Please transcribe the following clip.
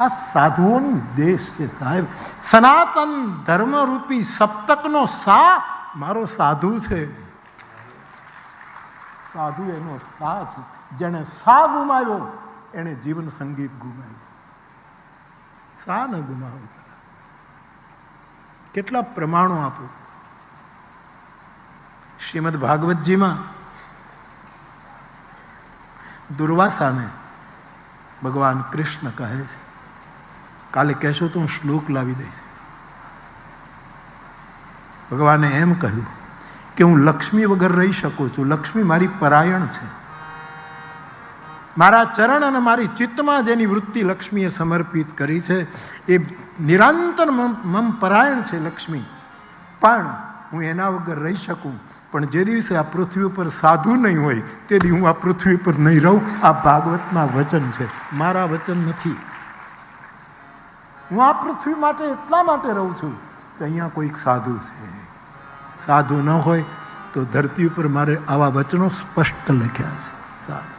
આ સાધુઓનો દેશ છે સાહેબ. સનાતન ધર્મરૂપી સપ્તકનો સા મારો સાધુ છે. સાધુ એનો સા છે. જેણે સા ગુમાવ્યો એને જીવન સંગીત ગુમાવ્યું. સા ન ગુમાવો. કેટલા પ્રમાણો આપો. શ્રીમદ ભાગવતજીમાં દુર્વાસાને ભગવાન કૃષ્ણ કહે છે, કાલે કહેશો તો હું શ્લોક લાવી દઈશ. ભગવાને એમ કહ્યું કે હું લક્ષ્મી વગર રહી શકું છું. લક્ષ્મી મારી પરાયણ છે. મારા ચરણ અને મારી ચિત્તમાં જેની વૃત્તિ લક્ષ્મીએ સમર્પિત કરી છે એ નિરંતર મમ પરાયણ છે લક્ષ્મી. પણ હું એના વગર રહી શકું. પણ જે દિવસે આ પૃથ્વી ઉપર સાધુ નહીં હોય તે દી હું આ પૃથ્વી પર નહીં રહું. આ ભાગવતના વચન છે, મારા વચન નથી. હું આ પૃથ્વી માટે એટલા માટે રહું છું કે અહીંયા કોઈક સાધુ છે. સાધુ ન હોય તો ધરતી ઉપર મારે આવા વચનો સ્પષ્ટ લખ્યા છે. સાધુ